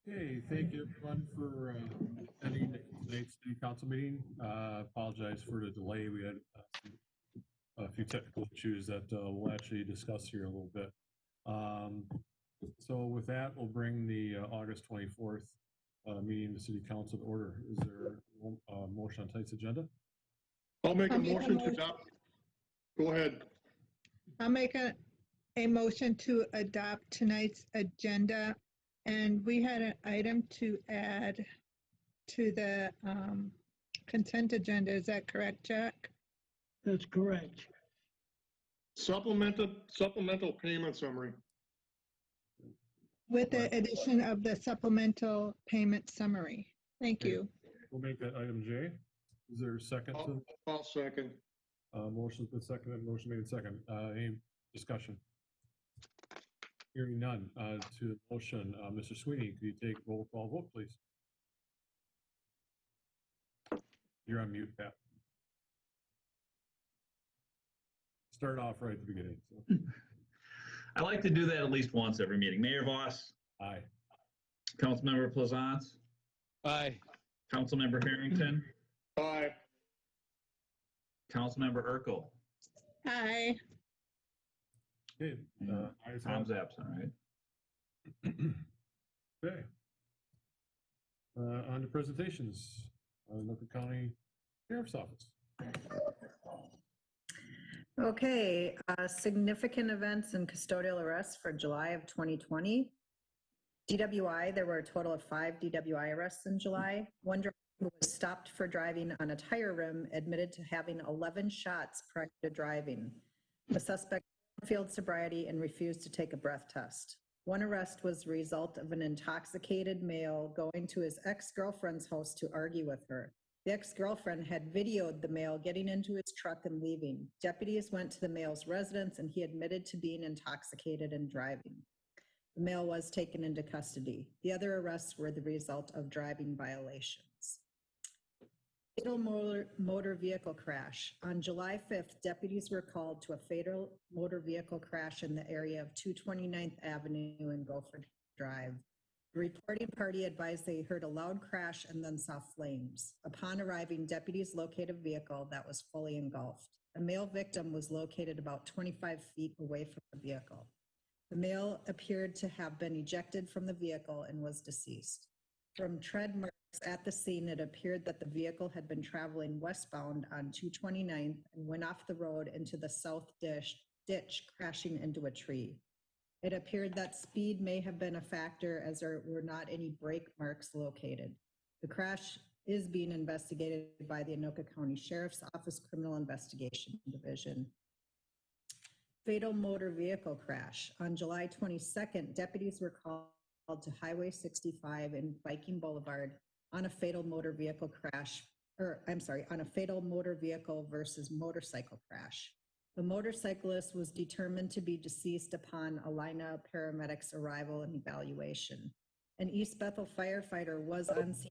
Okay, thank you everyone for attending tonight's city council meeting. Apologize for the delay. We had a few technical issues that we'll actually discuss here a little bit. So with that, we'll bring the August 24th meeting of the city council to order. Is there a motion on tonight's agenda? I'll make a motion to adopt. Go ahead. I'll make a motion to adopt tonight's agenda. And we had an item to add to the consent agenda. Is that correct, Jack? That's correct. Supplemental payment summary. With the addition of the supplemental payment summary. Thank you. We'll make that item J. Is there a second? I'll second. Motion's been seconded. Motion made second. Any discussion? Hearing none. To the motion, Mr. Sweeney, could you take roll call vote, please? You're on mute, Pat. Start off right at the beginning. So. I like to do that at least once every meeting. Mayor Voss. Aye. Councilmember Plaisance. Aye. Councilmember Harrington. Aye. Councilmember Urkel. Aye. Okay. Tom's absent, right? Okay. On to presentations. Anoka County Sheriff's Office. Okay, significant events and custodial arrests for July of 2020. DWI, there were a total of 5 DWI arrests in July. One driver was stopped for driving on a tire rim, admitted to having 11 shots prior to driving. The suspect failed sobriety and refused to take a breath test. One arrest was the result of an intoxicated male going to his ex-girlfriend's house to argue with her. The ex-girlfriend had videoed the male getting into his truck and leaving. Deputies went to the male's residence and he admitted to being intoxicated and driving. The male was taken into custody. The other arrests were the result of driving violations. Fatal motor vehicle crash. On July 5th, deputies were called to a fatal motor vehicle crash in the area of 229th Avenue and Gopher Drive. The reporting party advised they heard a loud crash and then saw flames. Upon arriving, deputies located a vehicle that was fully engulfed. A male victim was located about 25 feet away from the vehicle. The male appeared to have been ejected from the vehicle and was deceased. From tread marks at the scene, it appeared that the vehicle had been traveling westbound on 229th and went off the road into the south ditch, crashing into a tree. It appeared that speed may have been a factor as there were not any brake marks located. The crash is being investigated by the Anoka County Sheriff's Office Criminal Investigation Division. Fatal motor vehicle crash. On July 22nd, deputies were called to Highway 65 in Viking Boulevard on a fatal motor vehicle crash, on a fatal motor vehicle versus motorcycle crash. The motorcyclist was determined to be deceased upon Alina paramedics' arrival and evaluation. An East Bethel firefighter was on scene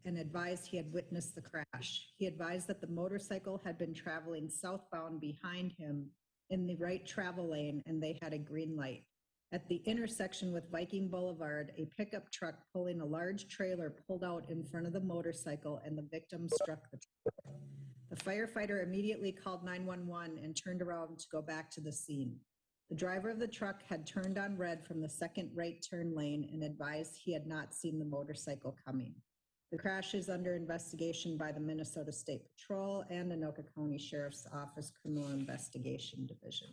and advised he had witnessed the crash. He advised that the motorcycle had been traveling southbound behind him in the right travel lane and they had a green light. At the intersection with Viking Boulevard, a pickup truck pulling a large trailer pulled out in front of the motorcycle and the victim struck the truck. The firefighter immediately called 911 and turned around to go back to the scene. The driver of the truck had turned on red from the second right turn lane and advised he had not seen the motorcycle coming. The crash is under investigation by the Minnesota State Patrol and Anoka County Sheriff's Office Criminal Investigation Division.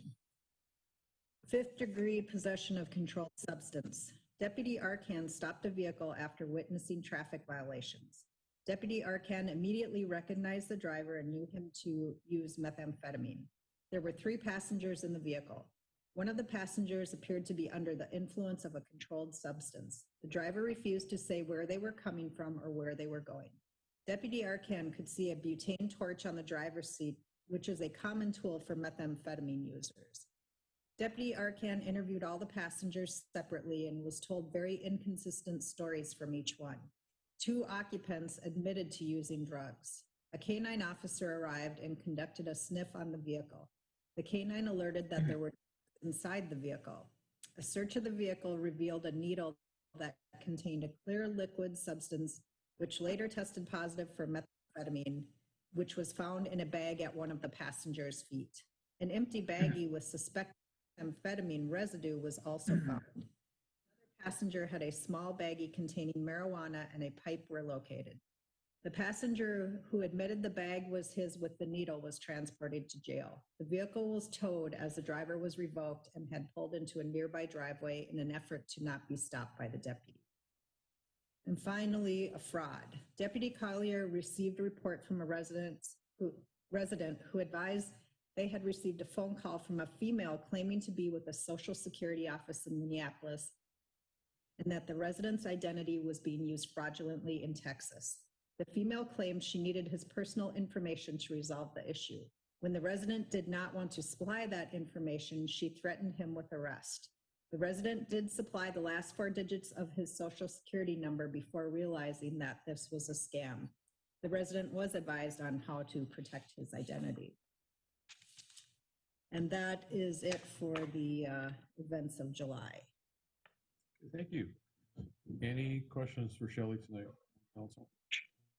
5th degree possession of controlled substance. Deputy Arcan stopped a vehicle after witnessing traffic violations. Deputy Arcan immediately recognized the driver and knew him to use methamphetamine. There were 3 passengers in the vehicle. One of the passengers appeared to be under the influence of a controlled substance. The driver refused to say where they were coming from or where they were going. Deputy Arcan could see a butane torch on the driver's seat, which is a common tool for methamphetamine users. Deputy Arcan interviewed all the passengers separately and was told very inconsistent stories from each one. 2 occupants admitted to using drugs. A canine officer arrived and conducted a sniff on the vehicle. The canine alerted that there were drugs inside the vehicle. A search of the vehicle revealed a needle that contained a clear liquid substance, which later tested positive for methamphetamine, which was found in a bag at one of the passenger's feet. An empty baggie with suspected amphetamine residue was also found. Another passenger had a small baggie containing marijuana and a pipe were located. The passenger who admitted the bag was his with the needle was transported to jail. The vehicle was towed as the driver was revoked and had pulled into a nearby driveway in an effort to not be stopped by the deputy. And finally, a fraud. Deputy Collier received a report from a resident who advised they had received a phone call from a female claiming to be with the Social Security office in Minneapolis and that the resident's identity was being used fraudulently in Texas. The female claimed she needed his personal information to resolve the issue. When the resident did not want to supply that information, she threatened him with arrest. The resident did supply the last 4 digits of his Social Security number before realizing that this was a scam. The resident was advised on how to protect his identity. And that is it for the events of July. Thank you. Any questions for Shelley tonight, council?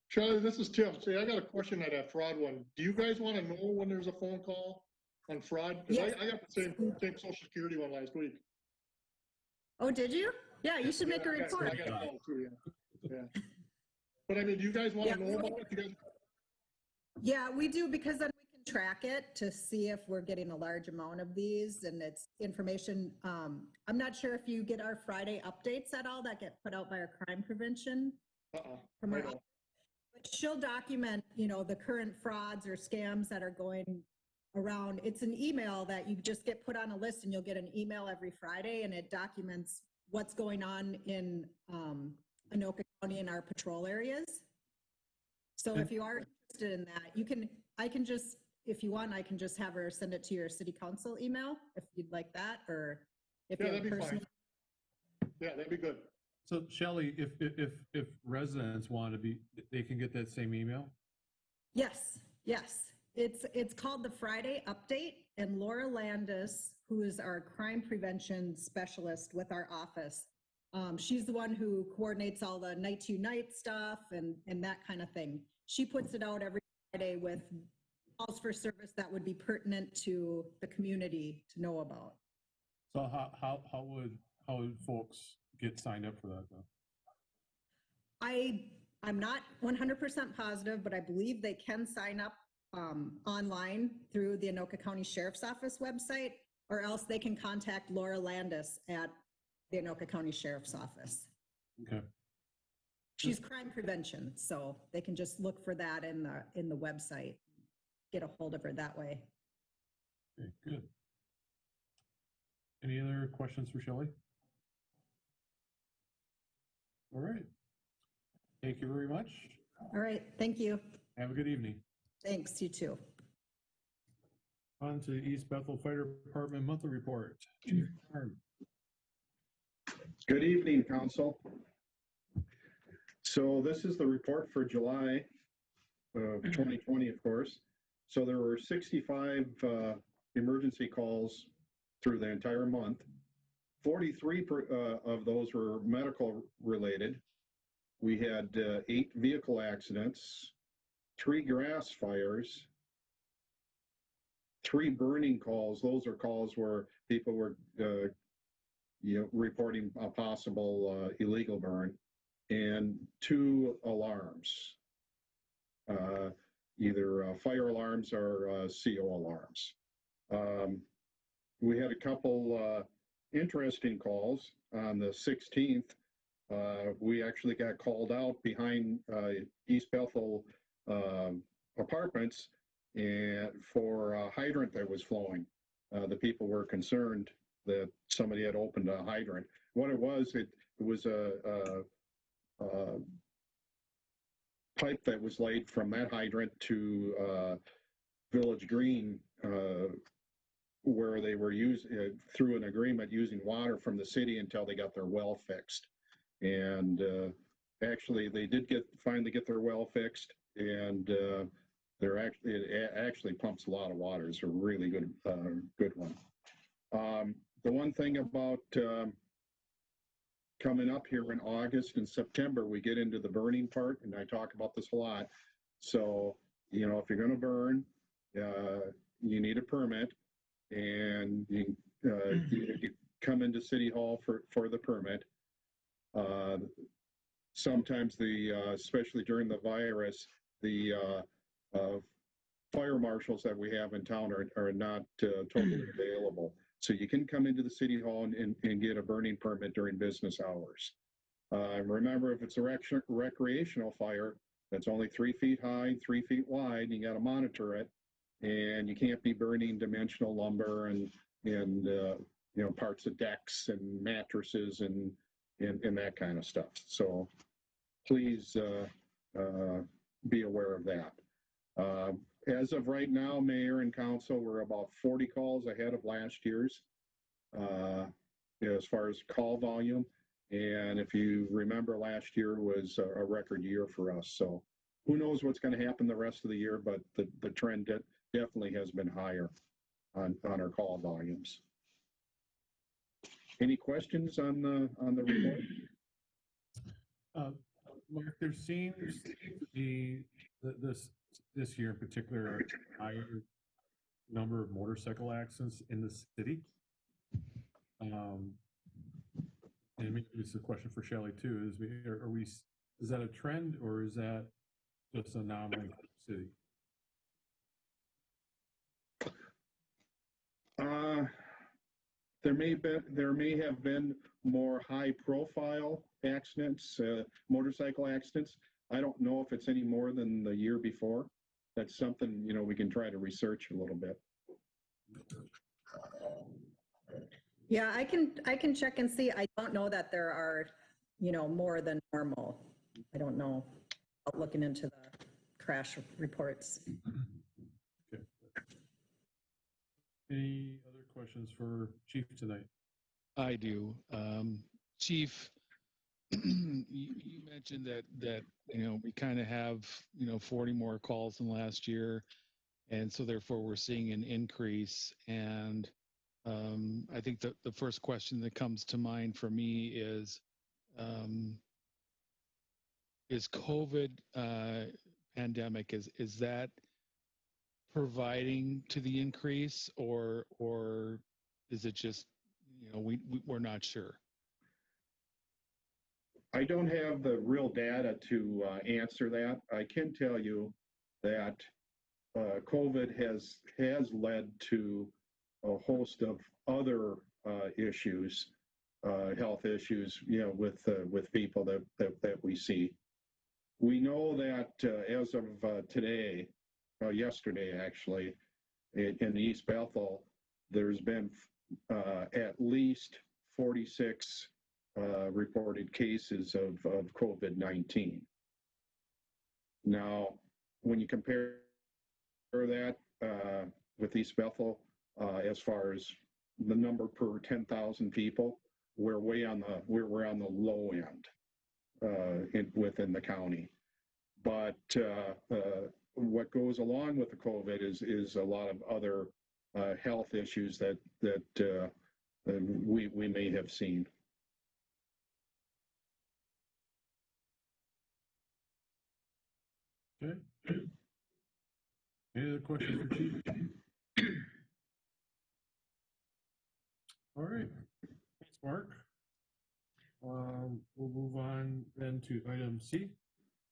Charlie, this is Tim. See, I got a question on that fraud one. Do you guys want to know when there's a phone call on fraud? Because Yes. I got the same Social Security one last week. Oh, did you? Yeah, you should make a I report. got a call too, yeah. But I mean, do you guys want to know about it? You guys- Yeah, we do, because then we can track it to see if we're getting a large amount of these, and it's information. I'm not sure if you get our Friday updates at all that get put out by our crime prevention. From our, but she'll document, the current frauds or scams that are going around. It's an email that you just get put on a list, and you'll get an email every Friday, and it documents what's going on in Anoka County in our patrol areas. So if you are interested in that, I can just, if you want, I can just have her send it to your city council email if you'd like that, or if you have that'd be personal. fine. Yeah, that'd be good. So Shelley, if residents want to be, they can get that same email? Yes. It's called the Friday Update, and Laura Landis, who is our crime prevention specialist with our office, she's the one who coordinates all the night to night stuff and that kind of thing. She puts it out every Friday with calls for service that would be pertinent to the community to know about. So how would folks get signed up for that though? I'm not 100% positive, but I believe they can sign up online through the Anoka County Sheriff's Office website, or else they can contact Laura Landis at the Anoka County Sheriff's Office. Okay. She's crime prevention, so they can just look for that in the website, get a hold of her that way. Okay, good. Any other questions for Shelley? All right. Thank you very much. All right, thank you. Have a good evening. Thanks, you too. On to East Bethel Fire Department monthly report. Chief Arm. Good evening, Council. So this is the report for July of 2020, of course. So there were 65 emergency calls through the entire month. 43 of those were medical related. We had 8 vehicle accidents, 3 grass fires, 3 burning calls. Those are calls where people were reporting a possible illegal burn, and 2 alarms, either fire alarms or CO alarms. We had a couple interesting calls on the 16th. We actually got called out behind East Bethel apartments and for a hydrant that was flowing. The people were concerned that somebody had opened a hydrant. What it was a pipe that was laid from that hydrant to Village Green, where they were through an agreement using water from the city until they got their well fixed. And actually, they did finally get their well fixed, and it actually pumps a lot of water. It's a really good one. The one thing about coming up here in August and September, we get into the burning part, and I talk about this a lot. So, you know, if you're going to burn, you need a permit, and you come into City Hall for the permit. Sometimes especially during the virus, the fire marshals that we have in town are not totally available. So you can come into the City Hall and get a burning permit during business hours. Remember, if it's a recreational fire, that's only 3 feet high, 3 feet wide, you got to monitor it, and you can't be burning dimensional lumber and you know, parts of decks and mattresses and that kind of stuff. So please be aware of that. As of right now, Mayor and Council, we're about 40 calls ahead of last year's as far as call volume. And if you remember, last year was a record year for us. So who knows what's going to happen the rest of the year, but the trend definitely has been higher on our call volumes. Any questions on the report? Mark, there seems to be this year in particular a higher number of motorcycle accidents in the city. And maybe this is a question for Shelley too. Is that a trend, or is that just an anomaly in the city? There may have been more high-profile accidents, motorcycle accidents. I don't know if it's any more than the year before. That's something, you know, we can try to research a little bit. Yeah, I can check and see. I don't know that there are, you know, more than normal. I don't know. I'm looking into the crash reports. Okay. Any other questions for Chief tonight? I do. Chief, you mentioned that you know, we kind of have, you know, 40 more calls than last year, and so therefore we're seeing an increase. And I think the first question that comes to mind for me is COVID pandemic, is that providing to the increase, or is it just, you know, we're not sure? I don't have the real data to answer that. I can tell you that COVID has led to a host of other issues, health issues, you know, with people that we see. We know that as of today, yesterday actually, in East Bethel, there's been at least 46 reported cases of COVID-19. Now, when you compare that with East Bethel, as far as the number per 10,000 people, we're on the low end within the county. But what goes along with the COVID is a lot of other health issues that we may have seen. Okay. Any other questions for Chief? All right. Thanks, Mark. We'll move on then to item C,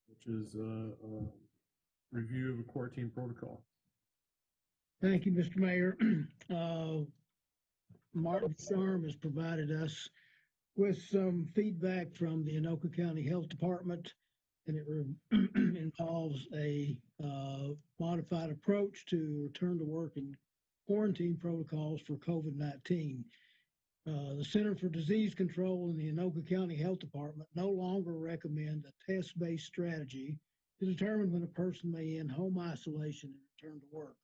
which is a review of a quarantine protocol. Thank you, Mr. Mayor. Martin Sharm has provided us with some feedback from the Anoka County Health Department, and it involves a modified approach to return to work and quarantine protocols for COVID-19. The Center for Disease Control and the Anoka County Health Department no longer recommend a test-based strategy to determine when a person may end home isolation and return to work.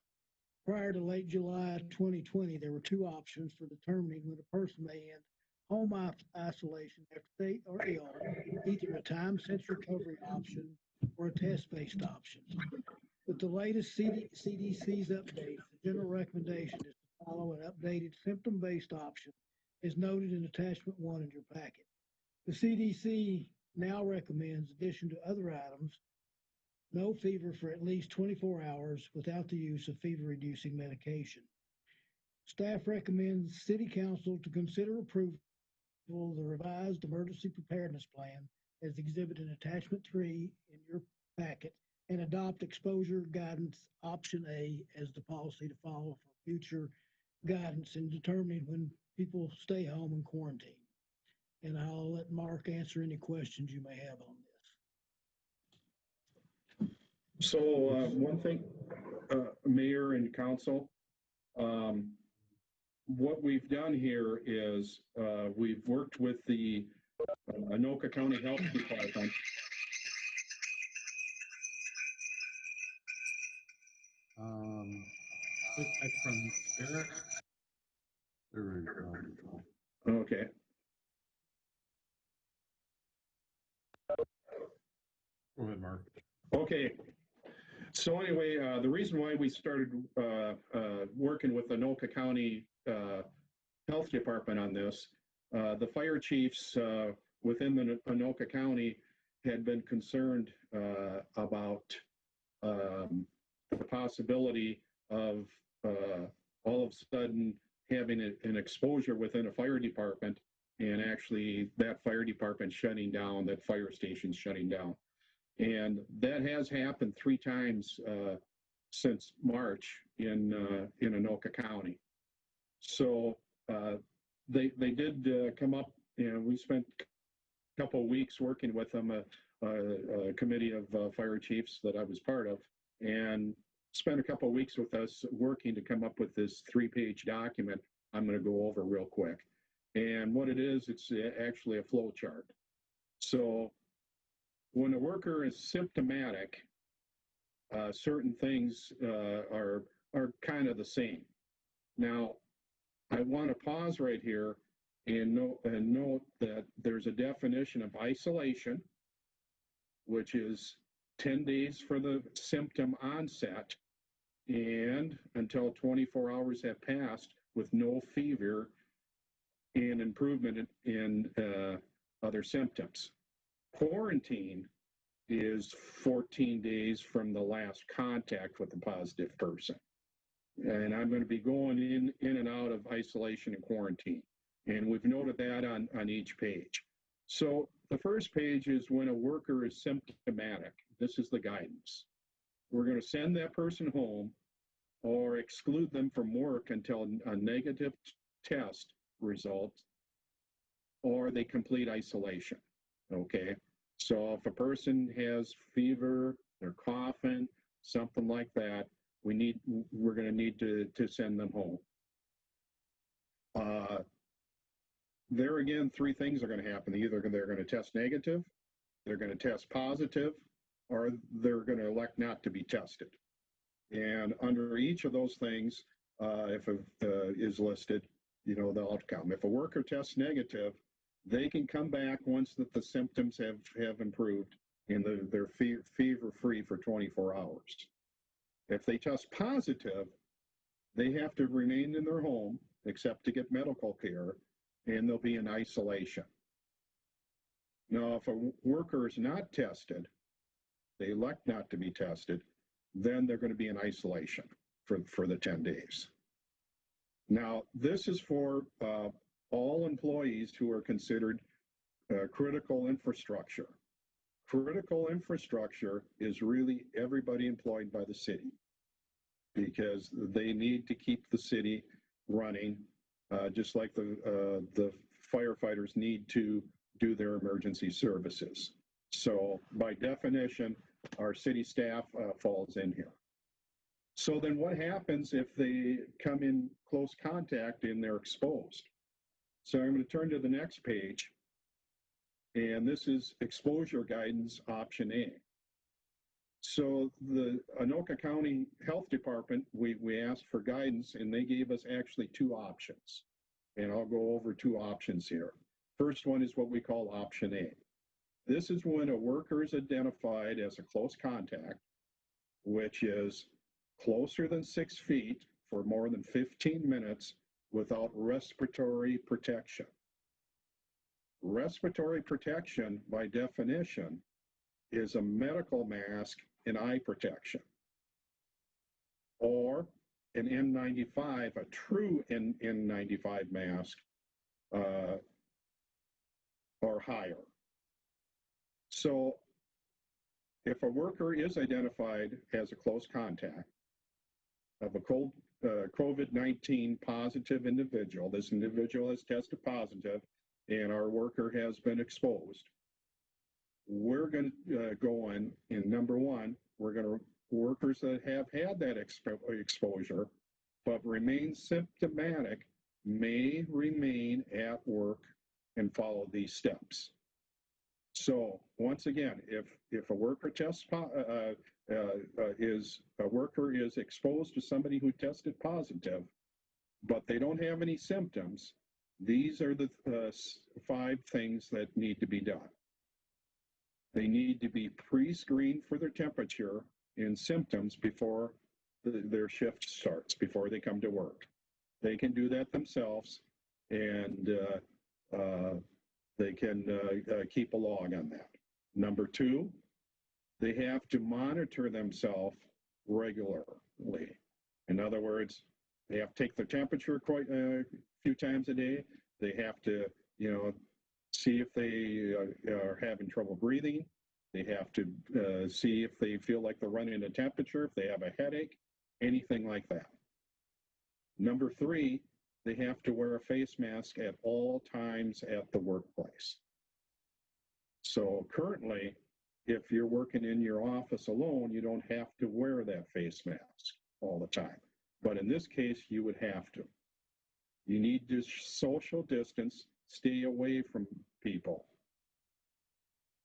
Prior to late July 2020, there were two options for determining when a person may end home isolation after they are ill, either a time-sense recovery option or a test-based option. With the latest CDC's updates, the general recommendation is to follow an updated symptom-based option, as noted in attachment 1 in your packet. The CDC now recommends, in addition to other items, no fever for at least 24 hours without the use of fever-reducing medication. Staff recommends City Council to consider approval of the revised emergency preparedness plan as exhibited in attachment 3 in your packet and adopt exposure guidance option A as the policy to follow for future guidance in determining when people stay home and quarantine. And I'll let Mark answer any questions you may have on this. So one thing, Mayor and Council, what we've done here is we've worked with the Anoka County Health Department. Feedback from Eric. There we go. Okay. Go ahead, Mark. Okay. So anyway, the reason why we started working with the Anoka County Health Department on this, the fire chiefs within the Anoka County had been concerned about the possibility of all of a sudden having an exposure within a fire department and actually that fire department shutting down, that fire station shutting down. And that has happened 3 times since March in Anoka County. So they did come up, and we spent a couple of weeks working with them, a committee of fire chiefs that I was part of, and spent a couple of weeks with us working to come up with this 3-page document I'm going to go over real quick. And what it is, it's actually a flow chart. So when a worker is symptomatic, certain things are kind of the same. Now, I want to pause right here and note that there's a definition of isolation, which is 10 days for the symptom onset and until 24 hours have passed with no fever and improvement in other symptoms. Quarantine is 14 days from the last contact with a positive person. And I'm going to be going in and out of isolation and quarantine. And we've noted that on each page. So the first page is when a worker is symptomatic. This is the guidance. We're going to send that person home or exclude them from work until a negative test results or they complete isolation. Okay. So if a person has fever, they're coughing, something like that, we're going to need to send them home. There again, 3 things are going to happen. Either they're going to test negative, they're going to test positive, or they're going to elect not to be tested. And under each of those things, if it is listed, the outcome. If a worker tests negative, they can come back once that the symptoms have improved and they're fever-free for 24 hours. If they test positive, they have to remain in their home except to get medical care, and they'll be in isolation. Now, if a worker is not tested, they elect not to be tested, then they're going to be in isolation for the 10 days. Now, this is for all employees who are considered critical infrastructure. Critical infrastructure is really everybody employed by the city because they need to keep the city running, just like the firefighters need to do their emergency services. So by definition, our city staff falls in here. So then what happens if they come in close contact and they're exposed? So I'm going to turn to the next page. And this is exposure guidance option A. So the Anoka County Health Department, we asked for guidance and they gave us actually 2 options. And I'll go over 2 options here. First one is what we call option A. This is when a worker is identified as a close contact, which is closer than 6 feet for more than 15 minutes without respiratory protection. respiratory protection by definition is a medical mask and eye protection, or an N95, a true N95 mask, or higher. So if a worker is identified as a close contact of a COVID-19 positive individual, this individual has tested positive and our worker has been exposed, we're going to go in number one, we're going to, workers that have had that exposure but remain symptomatic may remain at work and follow these steps. So once again, if a worker is exposed to somebody who tested positive, but they don't have any symptoms, these are the 5 things that need to be done. They need to be pre-screened for their temperature and symptoms before their shift starts, before they come to work. They can do that themselves, and they can keep a log on that. Number 2, they have to monitor themselves regularly. In other words, they have to take their temperature quite a few times a day. They have to, see if they are having trouble breathing. They have to see if they feel like they're running a temperature, if they have a headache, anything like that. Number 3, they have to wear a face mask at all times at the workplace. So currently, if you're working in your office alone, you don't have to wear that face mask all the time. But in this case, you would have to. You need to social distance, stay away from people.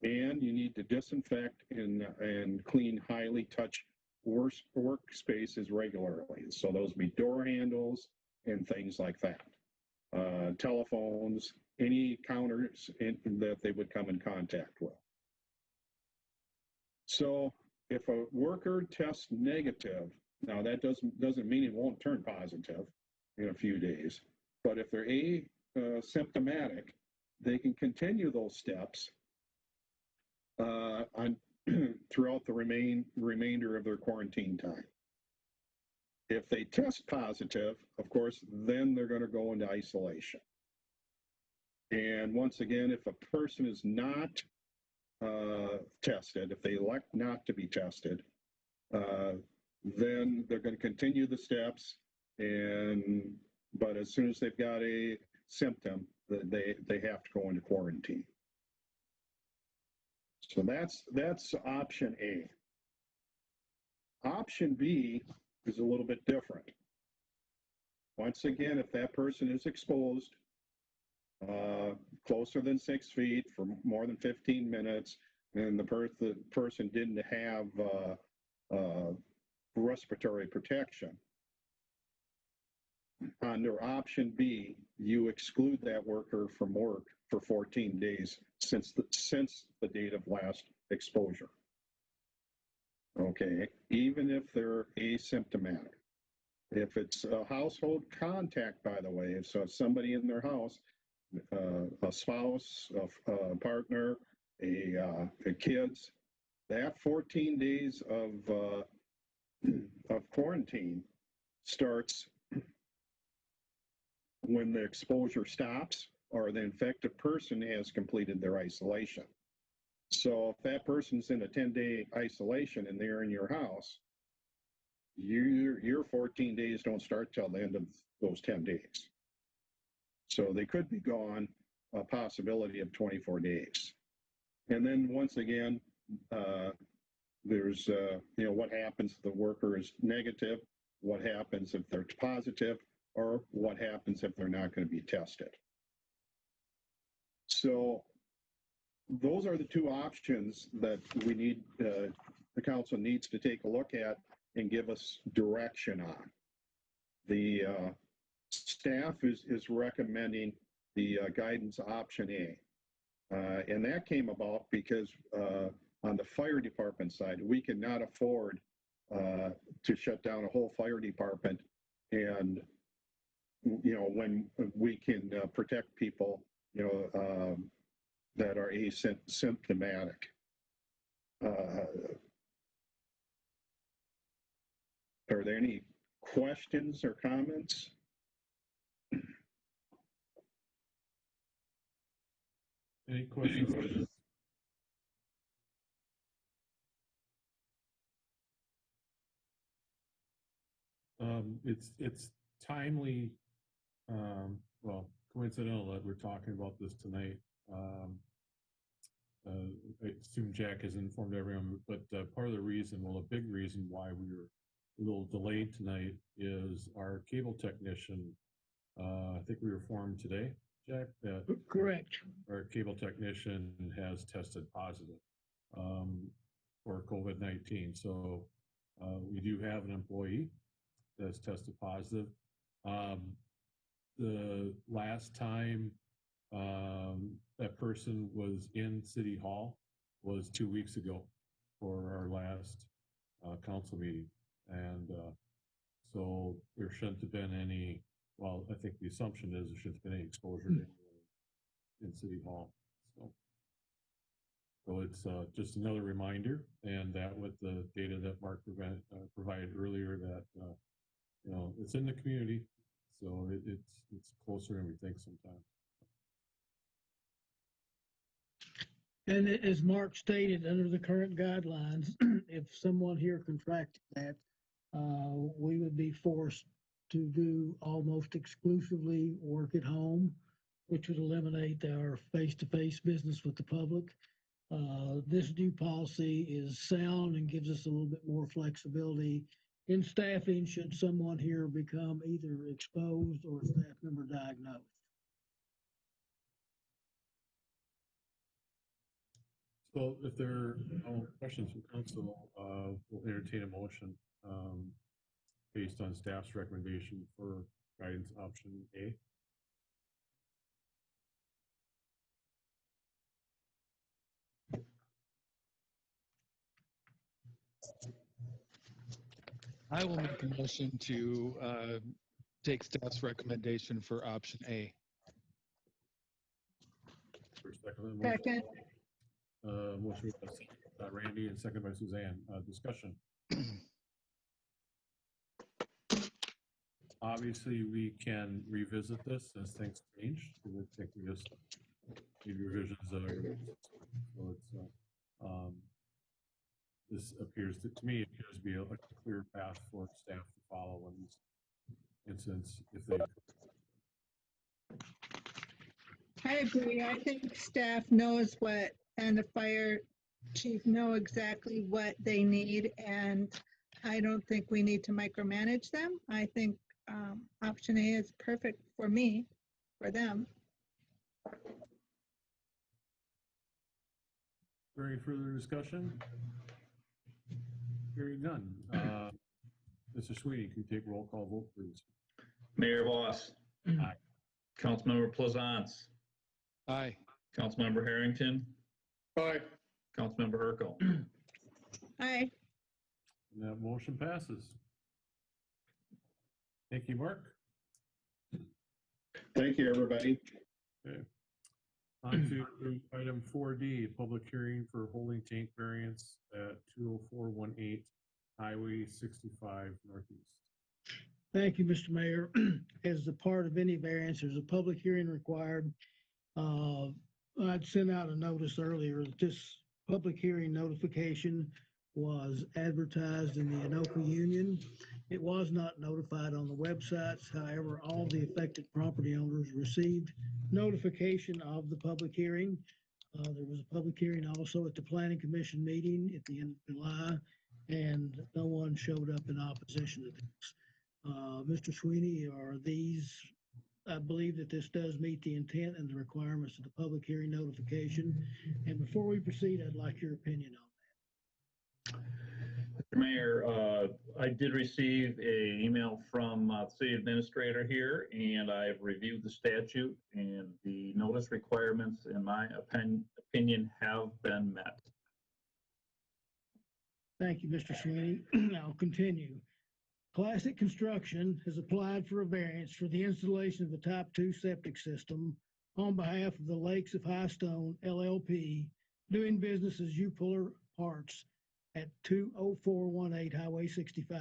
And you need to disinfect and clean highly touched workspaces regularly. So those be door handles and things like that. Telephones, any counters that they would come in contact with. So if a worker tests negative, now that doesn't mean it won't turn positive in a few days, but if they're asymptomatic, they can continue those steps throughout the remainder of their quarantine time. If they test positive, of course, then they're going to go into isolation. And once again, if a person is not tested, if they elect not to be tested, then they're going to continue the steps. But as soon as they've got a symptom, they have to go into quarantine. So that's option A. Option B is a little bit different. Once again, if that person is exposed closer than 6 feet for more than 15 minutes, and the person didn't have respiratory protection, under option B, you exclude that worker from work for 14 days since the date of last exposure. Okay, even if they're asymptomatic. If it's a household contact, by the way, so if somebody in their house, a spouse, a partner, a kids, that 14 days of quarantine starts when the exposure stops or the infected person has completed their isolation. So if that person's in a 10-day isolation and they're in your house, your 14 days don't start till the end of those 10 days. So they could be gone a possibility of 24 days. And then once again, there's, what happens if the worker is negative, what happens if they're positive, or what happens if they're not going to be tested. So those are the 2 options that we need, the council needs to take a look at and give us direction on. The staff is recommending the guidance option A. And that came about because on the fire department side, we cannot afford to shut down a whole fire department and, when we can protect people, that are asymptomatic. Are there any questions or comments? Any questions? It's timely, well, coincidental that we're talking about this tonight. I assume Jack has informed everyone, but part of the reason, well, a big reason why we were a little delayed tonight is our cable technician. I think we were informed today, Jack, that Correct. our cable technician has tested positive for COVID-19. So we do have an employee that's tested positive. The last time that person was in City Hall was 2 weeks ago for our last council meeting. And so there shouldn't have been any, well, I think the assumption is there shouldn't have been any exposure to anyone in City Hall. So it's just another reminder, and that with the data that Mark provided earlier, that you know, it's in the community, so it's closer than we think sometimes. And as Mark stated, under the current guidelines, if someone here contracted that, we would be forced to do almost exclusively work at home, which would eliminate our face-to-face business with the public. This new policy is sound and gives us a little bit more flexibility in staffing should someone here become either exposed or a staff member diagnosed. So if there are no questions from council, we'll entertain a motion based on staff's recommendation for guidance option A. I will make a motion to take staff's recommendation for option A. For a second, motion. Second, Motion by Randy and second by Suzanne. Discussion. Obviously, we can revisit this as things change. I think we just need revisions. So it's this appears to me appears to be a clear path for staff to follow in these incidents if they. I agree. I think staff knows what, and the fire chief know exactly what they need, and I don't think we need to micromanage them. I think option A is perfect for me, for them. Any further discussion? Hearing none. Mr. Sweeney, can you take roll call vote, please? Mayor Voss. Aye. Councilmember Plaisance. Aye. Councilmember Harrington. Aye. Councilmember Urkel. Aye. And that motion passes. Thank you, Mark. Thank you, everybody. Okay. On to item 4D, public hearing for holding tank variance at 20418 Highway 65 Northeast. Thank you, Mr. Mayor. As a part of any variance, there's a public hearing required. I'd sent out a notice earlier that this public hearing notification was advertised in the Anoka Union. It was not notified on the websites. However, all the affected property owners received notification of the public hearing. There was a public hearing also at the Planning Commission meeting at the end of July, and no one showed up in opposition to this. Mr. Sweeney, are these, I believe that this does meet the intent and the requirements of the public hearing notification. And before we proceed, I'd like your opinion on that. Mr. Mayor, I did receive an email from the city administrator here, and I've reviewed the statute, and the notice requirements, in my opinion, have been met. Thank you, Mr. Sweeney. I'll continue. Classic Construction has applied for a variance for the installation of a type 2 septic system on behalf of the Lakes of High Stone LLP, doing business as U Puller Parts at 20418 Highway 65.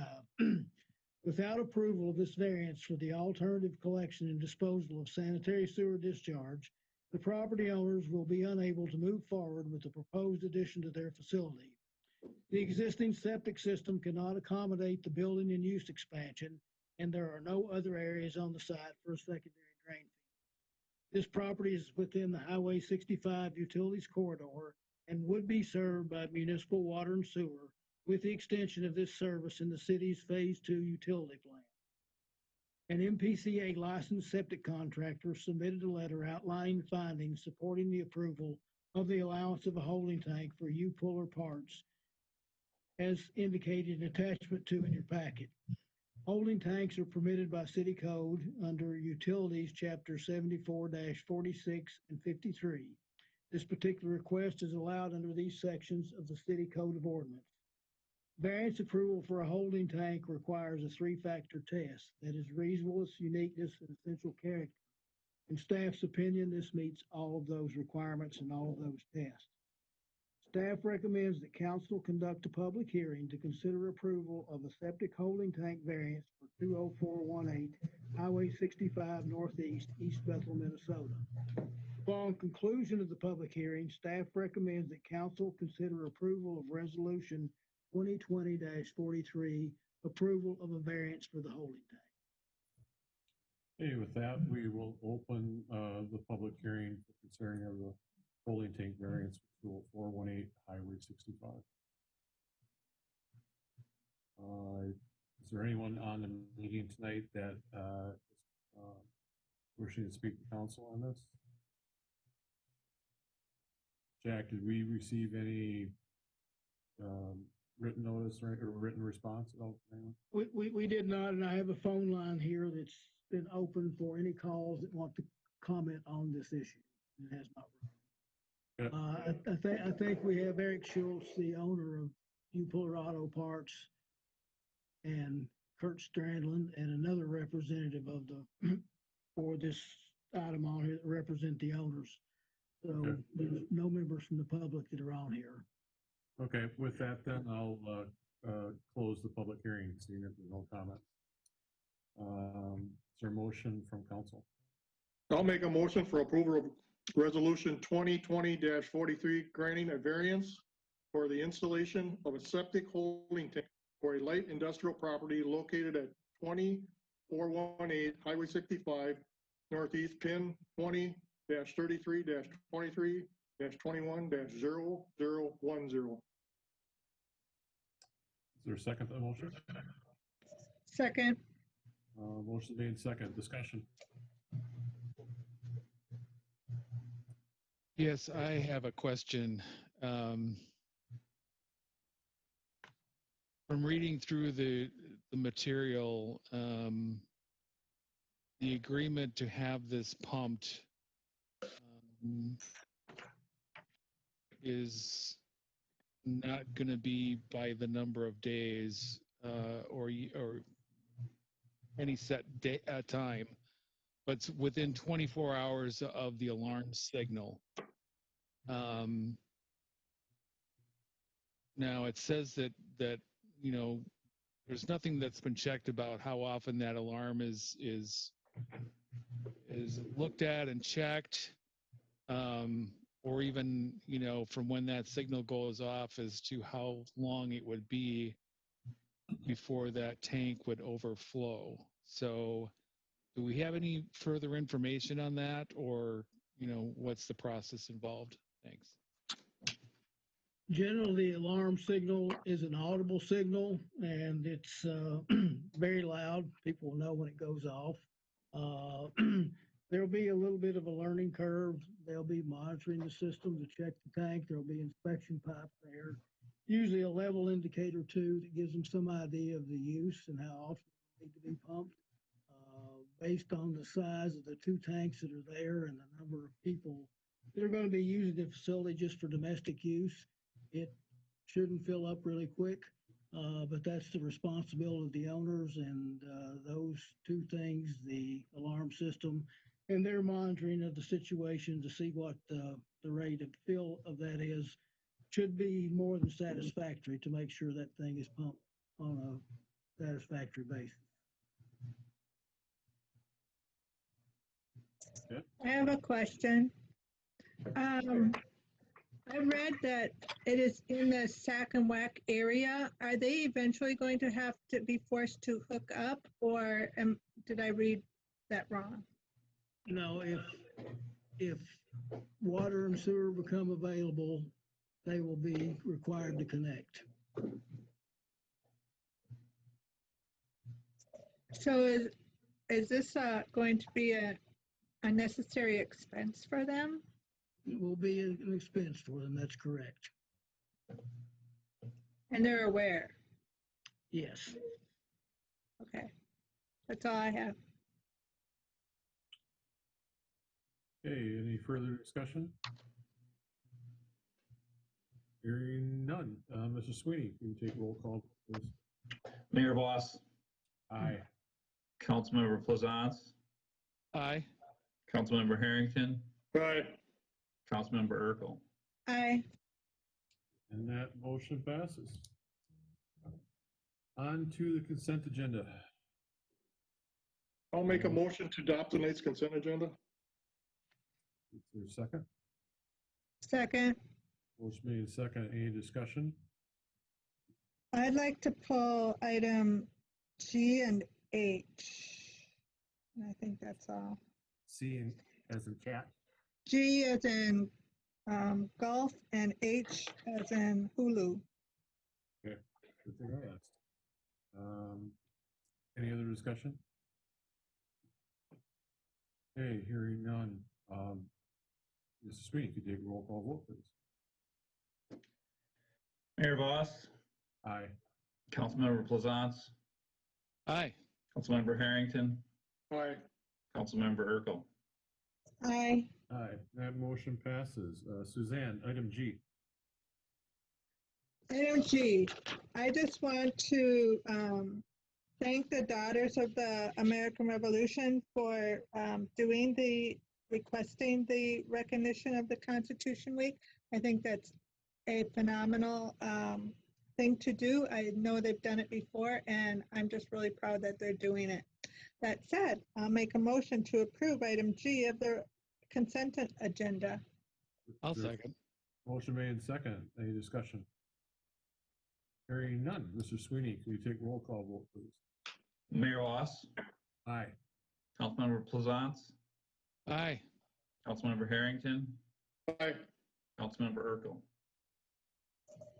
Without approval of this variance for the alternative collection and disposal of sanitary sewer discharge, the property owners will be unable to move forward with the proposed addition to their facility. The existing septic system cannot accommodate the building and use expansion, and there are no other areas on the site for a secondary drain field. This property is within the Highway 65 utilities corridor and would be served by municipal water and sewer, with the extension of this service in the city's Phase 2 utility plan. An MPCA licensed septic contractor submitted a letter outlining findings supporting the approval of the allowance of a holding tank for U Puller Parts, as indicated in attachment 2 in your packet. Holding tanks are permitted by city code under Utilities, Chapter 74-46 and 53. This particular request is allowed under these sections of the City Code of Ordinance. Variance approval for a holding tank requires a 3-factor test, that is reasonableness, uniqueness, and essential character. In staff's opinion, this meets all of those requirements and all of those tests. Staff recommends that council conduct a public hearing to consider approval of a septic holding tank variance for 20418 Highway 65 Northeast, East Bethel, Minnesota. Upon conclusion of the public hearing, staff recommends that council consider approval of resolution 2020-43, approval of a variance for the holding tank. Okay, with that, we will open the public hearing for concerning of the holding tank variance for 418 Highway 65. Is there anyone on the meeting tonight that wishing to speak to council on this? Jack, did we receive any written notice or written response at all? We did not, and I have a phone line here that's been open for any calls that want to comment on this issue. It has not. I think we have Eric Schultz, the owner of U Puller Auto Parts, and Kurt Strandland, and another representative of the for this item on here that represent the owners. So there's no members from the public that are on here. Okay, with that then I'll close the public hearing, seeing if there's no comments. Is there a motion from council? I'll make a motion for approval of resolution 2020-43, granting a variance for the installation of a septic holding tank for a light industrial property located at 20418 Highway 65 Northeast, PIN 20-33-23-21-0010. Is there a second to the motion? Second. Motion made second. Discussion. Yes, I have a question. From reading through the material, the agreement to have this pumped is not going to be by the number of days or any set time, but it's within 24 hours of the alarm signal. Now it says that you know, there's nothing that's been checked about how often that alarm is looked at and checked, or even, you know, from when that signal goes off as to how long it would be before that tank would overflow. So do we have any further information on that, or, you know, what's the process involved? Thanks. Generally, the alarm signal is an audible signal, and it's very loud. People will know when it goes off. There'll be a little bit of a learning curve. They'll be monitoring the system to check the tank. There'll be inspection pipe there. Usually a level indicator too that gives them some idea of the use and how often they need to be pumped. Based on the size of the two tanks that are there and the number of people that are going to be using the facility just for domestic use, it shouldn't fill up really quick, but that's the responsibility of the owners, and those two things, the alarm system And their monitoring of the situation to see what the rate of fill of that is should be more than satisfactory to make sure that thing is pumped on a satisfactory basis. I have a question. I read that it is in the Sac and Whack area. Are they eventually going to have to be forced to hook up, or did I read that wrong? No, if water and sewer become available, they will be required to connect. So is this going to be a necessary expense for them? It will be an expense for them, that's correct. And they're aware? Yes. Okay, that's all I have. Okay, any further discussion? Hearing none. Mr. Sweeney, can you take roll call, please? Mayor Voss, Aye. Councilmember Plaisance, Aye. Councilmember Harrington, Aye. Councilmember Urkel. Aye. And that motion passes. On to the consent agenda. I'll make a motion to adopt tonight's consent agenda. Is there a second? Second. Motion made second. Any discussion? I'd like to pull item G and H. And I think that's all. C as in cat. G as in golf and H as in Hulu. Good thing I asked. Any other discussion? Okay, hearing none. Mr. Sweeney, could you take a roll call vote, please? Mayor Voss, Aye. Councilmember Plaisance, Aye. Councilmember Harrington, Aye. Councilmember Urkel. Aye. Aye. That motion passes. Suzanne, item G. Item G, I just want to thank the Daughters of the American Revolution for requesting the recognition of the Constitution Week. I think that's a phenomenal thing to do. I know they've done it before, and I'm just really proud that they're doing it. That said, I'll make a motion to approve item G of the consent agenda. I'll second. Motion made and second. Any discussion? Hearing none. Mr. Sweeney, can you take roll call vote, please? Mayor Voss, Aye. Councilmember Plaisance, Aye. Councilmember Harrington, Aye. Councilmember Urkel.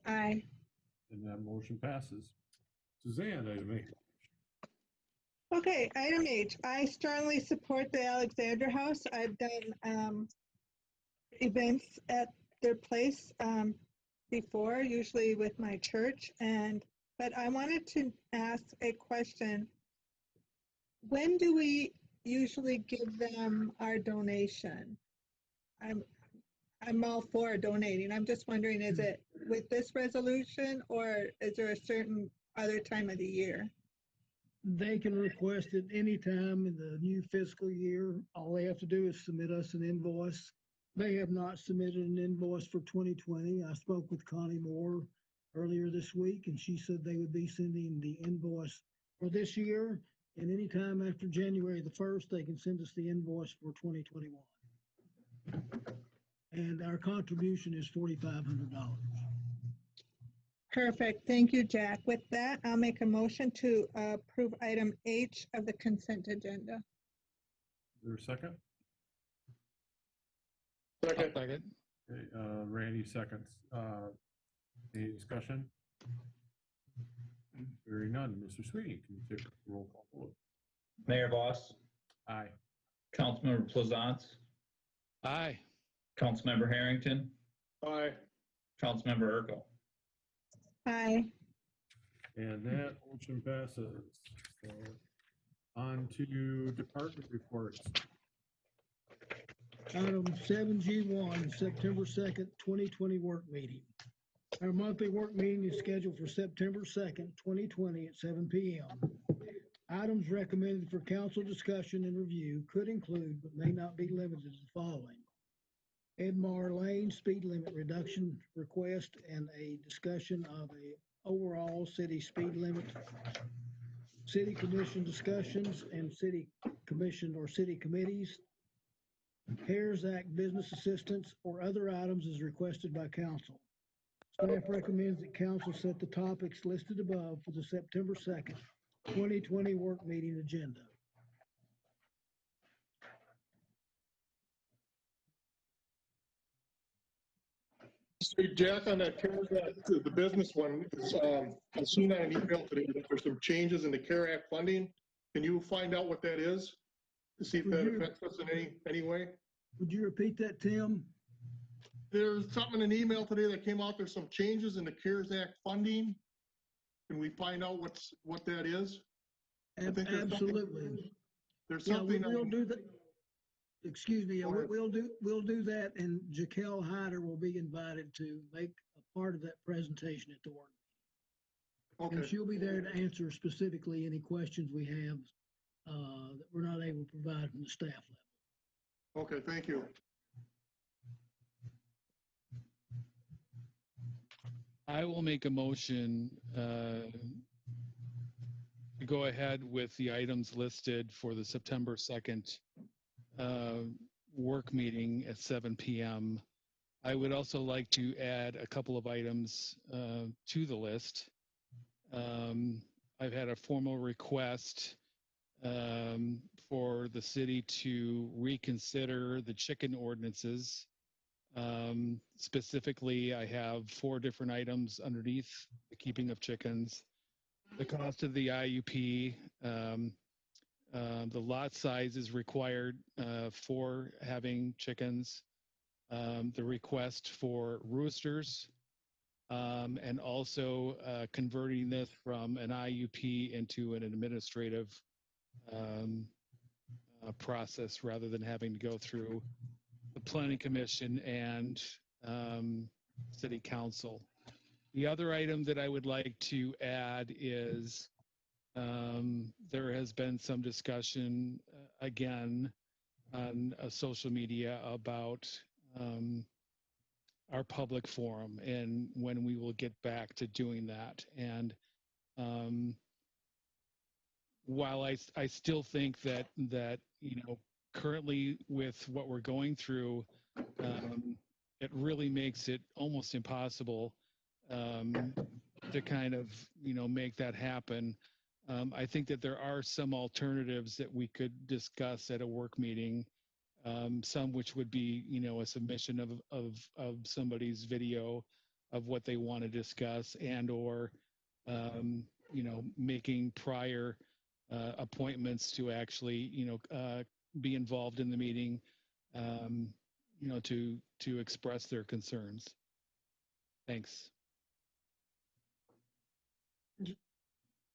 Aye. And that motion passes. Suzanne, item H. Okay, item H, I strongly support the Alexander House. I've done events at their place before, usually with my church, but I wanted to ask a question. When do we usually give them our donation? I'm all for donating. I'm just wondering, is it with this resolution, or is there a certain other time of the year? They can request it anytime in the new fiscal year. All they have to do is submit us an invoice. They have not submitted an invoice for 2020. I spoke with Connie Moore earlier this week, and she said they would be sending the invoice for this year. And anytime after January the 1st, they can send us the invoice for 2021. And our contribution is $4,500. Perfect. Thank you, Jack. With that, I'll make a motion to approve item H of the consent agenda. Is there a second? I'll Second. second. Okay, Randy seconds. Any discussion? Hearing none. Mr. Sweeney, can you take roll call vote? Mayor Voss, Aye. Councilmember Plaisance, Aye. Councilmember Harrington, Aye. Councilmember Urkel. Aye. And that motion passes. So on to department reports. Item 7G1, September 2nd, 2020 work meeting. Our monthly work meeting is scheduled for September 2nd, 2020 at 7 p.m. Items recommended for council discussion and review could include, but may not be limited to the following. Edmar Lane speed limit reduction request and a discussion of a overall city speed limit, city commission discussions and city commission or city committees, CARES Act business assistance or other items as requested by council. Staff recommends that council set the topics listed above for the September 2nd, 2020 work meeting agenda. So Jack, on that CARES Act, the business one, I seen on an email today that there's some changes in the CARES Act funding. Can you find out what that is? To see if that affects us in any way? Would you repeat that, Tim? There's something in an email today that came out. There's some changes in the CARES Act funding. Can we find out what that is? I think there's Absolutely. There's Yeah, something. we'll do that. Excuse me, Go ahead. we'll do that, and Jaquel Hyder will be invited to make a part of that presentation at the work. And Okay, she'll be there to answer specifically any questions we have that we're not able to provide from the staff level. okay, thank you. I will make a motion to go ahead with the items listed for the September 2nd work meeting at 7 p.m. I would also like to add a couple of items to the list. I've had a formal request for the city to reconsider the chicken ordinances. Specifically, I have 4 different items underneath the keeping of chickens. The cost of the IUP, the lot size is required for having chickens, the request for roosters, and also converting this from an IUP into an administrative process rather than having to go through the planning commission and city council. The other item that I would like to add is there has been some discussion again on social media about our public forum and when we will get back to doing that. And while I still think that currently with what we're going through, it really makes it almost impossible to kind of make that happen. I think that there are some alternatives that we could discuss at a work meeting. Some which would be a submission of somebody's video of what they want to discuss, and or making prior appointments to actually be involved in the meeting, to express their concerns. Thanks.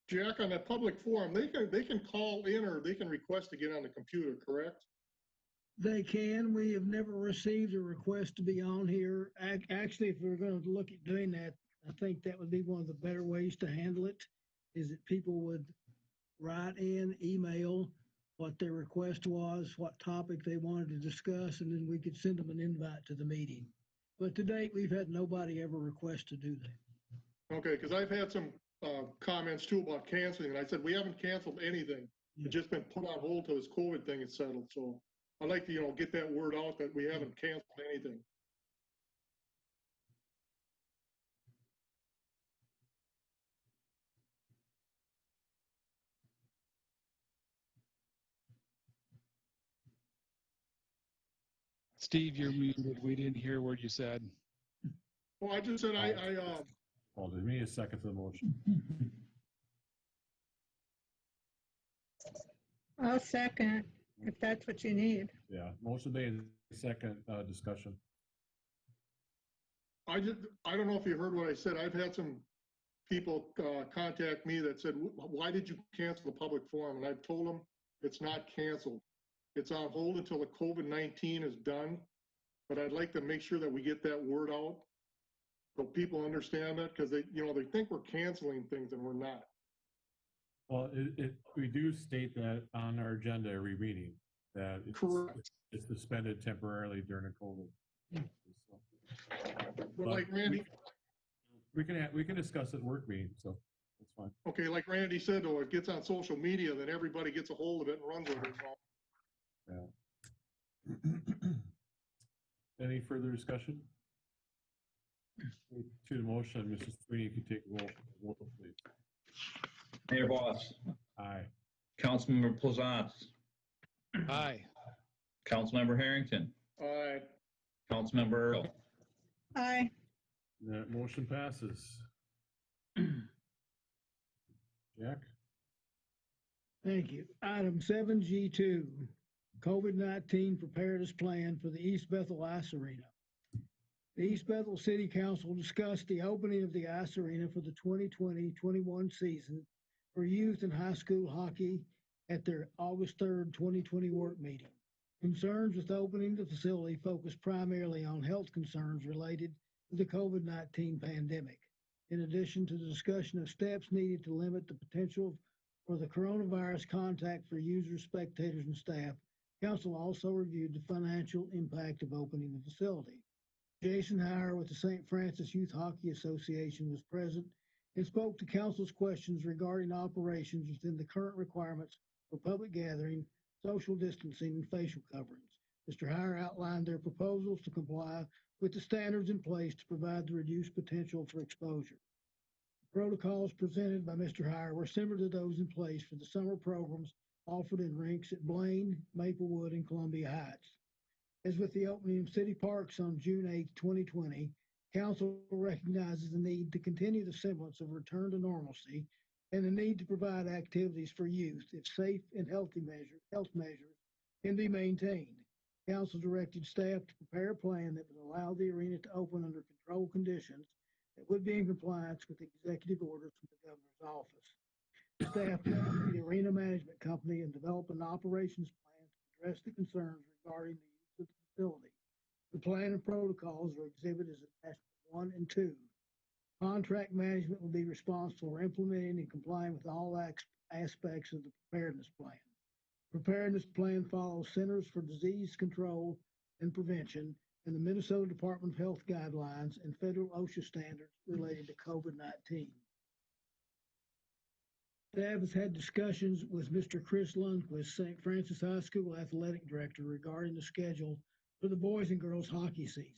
Jack, on that public forum, they can call in or they can request to get on the computer, correct? They can. We have never received a request to be on here. Actually, if we're going to look at doing that, I think that would be one of the better ways to handle it, is that people would write in, email what their request was, what topic they wanted to discuss, and then we could send them an invite to the meeting. But to date, we've had nobody ever request to do that. Okay, because I've had some comments too about canceling, and I said, we haven't canceled anything. It's just been put on hold till this COVID thing is settled. So I'd like to, get that word out that we haven't canceled anything. Steve, you're muted. We didn't hear what you said. Well, I just said Hold on, give me a second to the motion. I'll second, if that's what you need. Yeah, motion made, second discussion. I don't know if you heard what I said. I've had some people contact me that said, why did you cancel the public forum? And I've told them it's not canceled. It's on hold until the COVID-19 is done. But I'd like to make sure that we get that word out so people understand that, because they think we're canceling things and we're not. Well, we do state that on our agenda every meeting, that Correct. it's suspended temporarily during the COVID. So, But like Randy, we can discuss it at work meeting, so that's fine. okay, like Randy said, though, it gets on social media, then everybody gets a hold of it and runs with it. So, Any further discussion? To the motion, Mrs. Sweeney, you can take roll, please. Mayor Boss, Aye. Councilmember Plaisance, Aye. Councilmember Harrington, aye. Councilmember Earl. Aye. That motion passes. Jack? Thank you. Item 7G2, COVID-19 preparedness plan for the East Bethel Ice Arena. The East Bethel City Council discussed the opening of the ice arena for the 2020-21 season for youth and high school hockey at their August 3rd, 2020 work meeting. Concerns with opening the facility focused primarily on health concerns related to the COVID-19 pandemic. In addition to the discussion of steps needed to limit the potential for the coronavirus contact for users, spectators, and staff, Council also reviewed the financial impact of opening the facility. Jason Hire with the St. Francis Youth Hockey Association was present and spoke to Council's questions regarding operations within the current requirements for public gathering, social distancing, and facial coverings. Mr. Hire outlined their proposals to comply with the standards in place to provide the reduced potential for exposure. The protocols presented by Mr. Hire were similar to those in place for the summer programs offered in rinks at Blaine, Maplewood, and Columbia Heights. As with the opening of city parks on June 8, 2020, Council recognizes the need to continue the semblance of return to normalcy and the need to provide activities for youth if safe and health measures can be maintained. Council directed staff to prepare a plan that would allow the arena to open under controlled conditions that would be in compliance with executive orders from the governor's office. Staff worked with the arena management company and developed an operations plan to address the concerns regarding the use of the facility. The plan and protocols are exhibited as attachment 1 and 2. Contract management will be responsible for implementing and complying with all aspects of the preparedness plan. Preparedness plan follows Centers for Disease Control and Prevention and the Minnesota Department of Health guidelines and federal OSHA standards related to COVID-19. Staff has had discussions with Mr. Chris Lundquist, St. Francis High School Athletic Director, regarding the schedule for the boys and girls hockey season.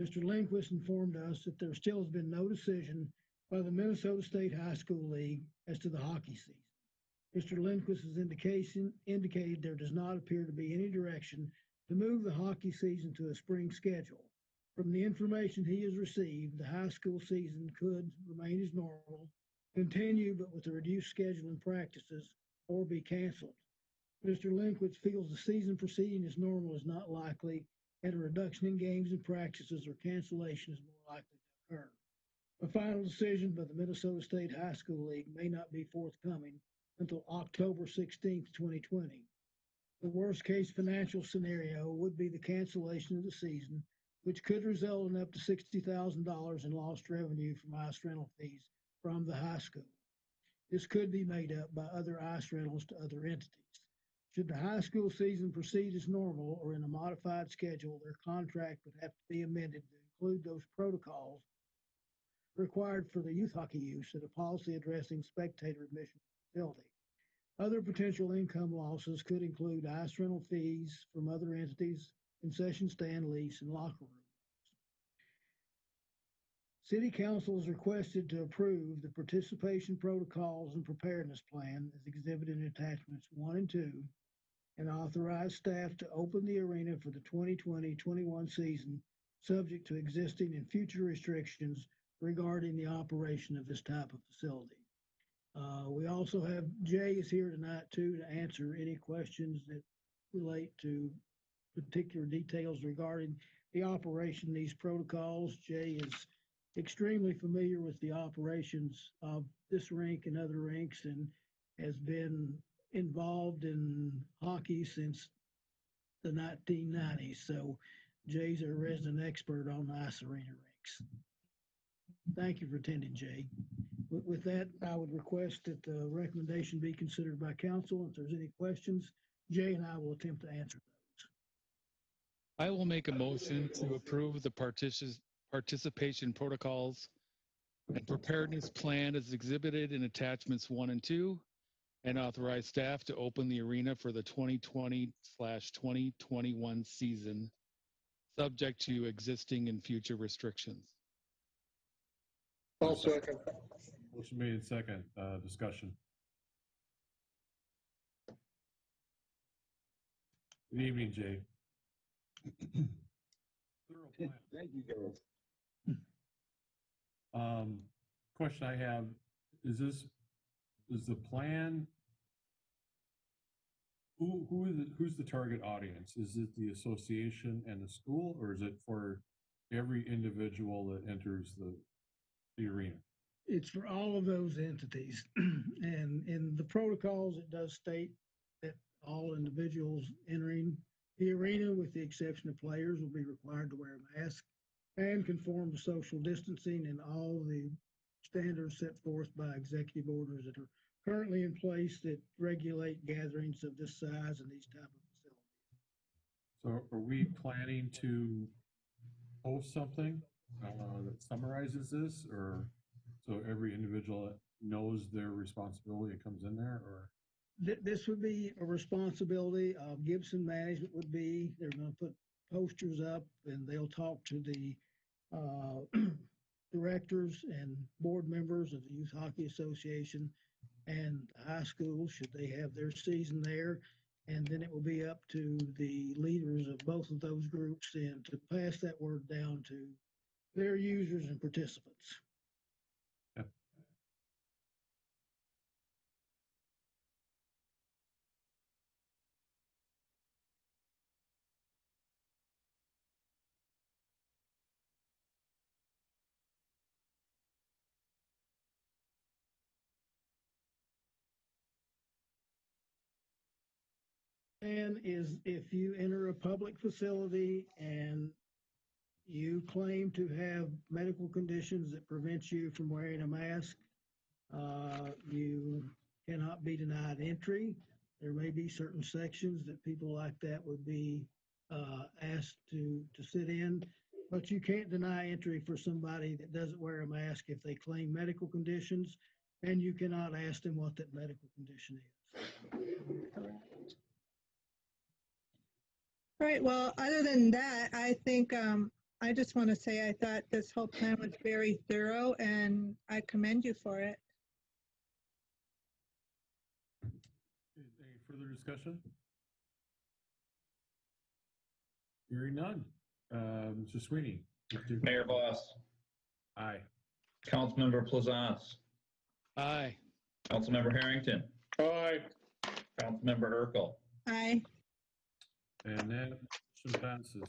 Mr. Lindquist informed us that there still has been no decision by the Minnesota State High School League as to the hockey season. Mr. Lindquist has indicated there does not appear to be any direction to move the hockey season to a spring schedule. From the information he has received, the high school season could remain as normal, continue but with a reduced schedule and practices, or be canceled. Mr. Lindquist feels the season proceeding as normal is not likely, and a reduction in games and practices or cancellation is more likely to occur. A final decision by the Minnesota State High School League may not be forthcoming until October 16th, 2020. The worst case financial scenario would be the cancellation of the season, which could result in up to $60,000 in lost revenue from ice rental fees from the high school. This could be made up by other ice rentals to other entities. Should the high school season proceed as normal or in a modified schedule, their contract would have to be amended to include those protocols required for the youth hockey use and a policy addressing spectator admission to the facility. Other potential income losses could include ice rental fees from other entities, concession stand lease, and locker room. City Council is requested to approve the participation protocols and preparedness plan as exhibited in attachments 1 and 2, and authorize staff to open the arena for the 2020-21 season, subject to existing and future restrictions regarding the operation of this type of facility. We also have Jay is here tonight too to answer any questions that relate to particular details regarding the operation of these protocols. Jay is extremely familiar with the operations of this rink and other rinks and has been involved in hockey since the 1990s. So Jay's a resident expert on ice arena rinks. Thank you for attending, Jay. With that, I would request that the recommendation be considered by council. If there's any questions, Jay and I will attempt to answer those. I will make a motion to approve the participation protocols and preparedness plan as exhibited in attachments 1 and 2, and authorize staff to open the arena for the 2020/2021 season, subject to existing and future restrictions. I'll second. Motion made in second, discussion. Good evening, Jay. Thorough plan. Thank you, guys. Question I have, is the plan, who's the target audience? Is it the association and the school, or is it for every individual that enters the arena? It's for all of those entities. And in the protocols, it does state that all individuals entering the arena, with the exception of players, will be required to wear a mask and conform to social distancing and all the standards set forth by executive orders that are currently in place that regulate gatherings of this size and these type of facilities. So are we planning to post something that summarizes this, or so every individual knows their responsibility and comes in there, or? This would be a responsibility of Gibson Management. They're going to put posters up and they'll talk to the directors and board members of the Youth Hockey Association and high school, should they have their season there. And then it will be up to the leaders of both of those groups then to pass that word down to their users and participants. Yep. And is if you enter a public facility and you claim to have medical conditions that prevent you from wearing a mask, you cannot be denied entry. There may be certain sections that people like that would be asked to sit in, but you can't deny entry for somebody that doesn't wear a mask if they claim medical conditions, and you cannot ask them what that medical condition is. Right, well, other than that, I think, I just want to say I thought this whole plan was very thorough and I commend you for it. Any further discussion? Hearing none. Mr. Sweeney. Mayor Voss, Aye. Councilmember Plaisance, Aye. Councilmember Harrington, Aye. Councilmember Urkel. Aye. And that motion passes.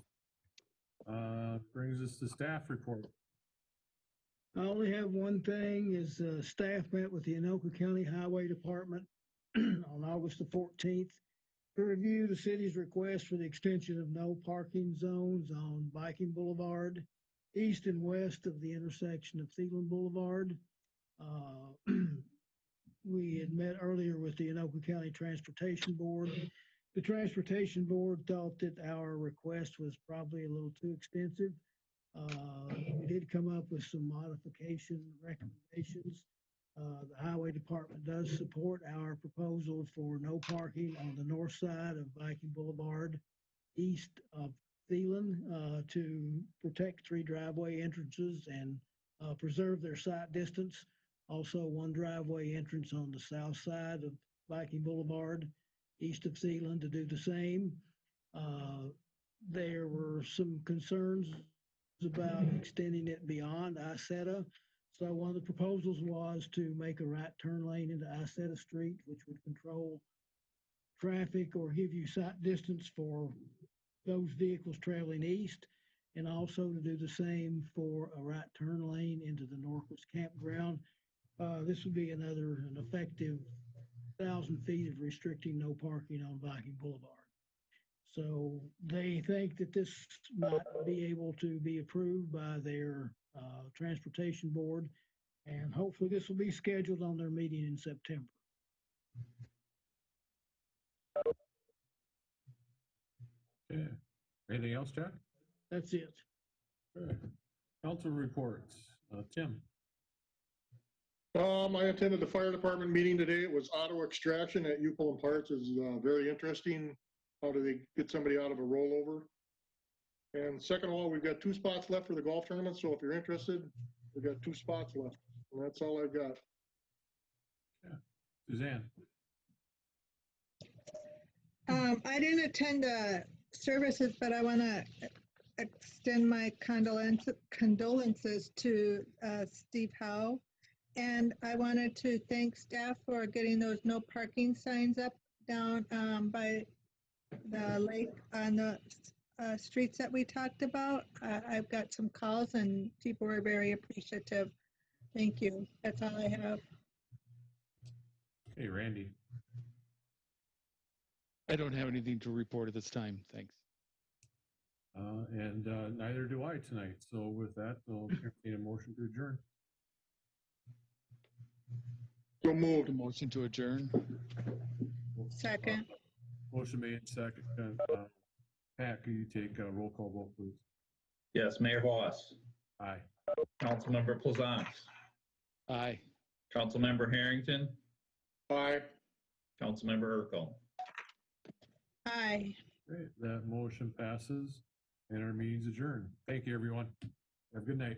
Brings us to staff report. I only have one thing, is staff met with the Anoka County Highway Department on August the 14th to review the city's request for the extension of no parking zones on Viking Boulevard, east and west of the intersection of Thielen Boulevard. We had met earlier with the Anoka County Transportation Board. The Transportation Board thought that our request was probably a little too extensive. We did come up with some modification recommendations. The Highway Department does support our proposal for no parking on the north side of Viking Boulevard, east of Thielen, to protect 3 driveway entrances and preserve their sight distance. Also, 1 driveway entrance on the south side of Viking Boulevard, east of Thielen, to do the same. There were some concerns about extending it beyond Isetta. So one of the proposals was to make a right turn lane into Isetta Street, which would control traffic or give you sight distance for those vehicles traveling east, and also to do the same for a right turn lane into the Norquist Campground. This would be an effective 1,000 feet of restricting no parking on Viking Boulevard. So they think that this might be able to be approved by their transportation board, And hopefully this will be scheduled on their meeting in September. Okay. Anything else, Jack? That's it. Okay. Council reports. Tim? I attended the fire department meeting today. It was auto extraction at Upol Parts. Is very interesting. How do they get somebody out of a rollover? And second of all, we've got 2 spots left for the golf tournament. So if you're interested, we've got 2 spots left. And that's all I've got. Suzanne? I didn't attend the services, but I want to extend my condolences to Steve Howe. And I wanted to thank staff for getting those no parking signs up down by the lake on the streets that we talked about. I've got some calls and people were very appreciative. Thank you. That's all I have. Hey, Randy? I don't have anything to report at this time. Thanks. And neither do I tonight. So with that, I'll entertain a motion to adjourn. So moved. A motion to adjourn. Second. Motion made second. Pat, can you take a roll call vote, please? Yes, Mayor Voss, Aye. Councilmember Plaisance, Aye. Councilmember Harrington, Bye. Councilmember Urkel. Aye. Great. That motion passes and our meeting's adjourned. Thank you, everyone. Have a good night.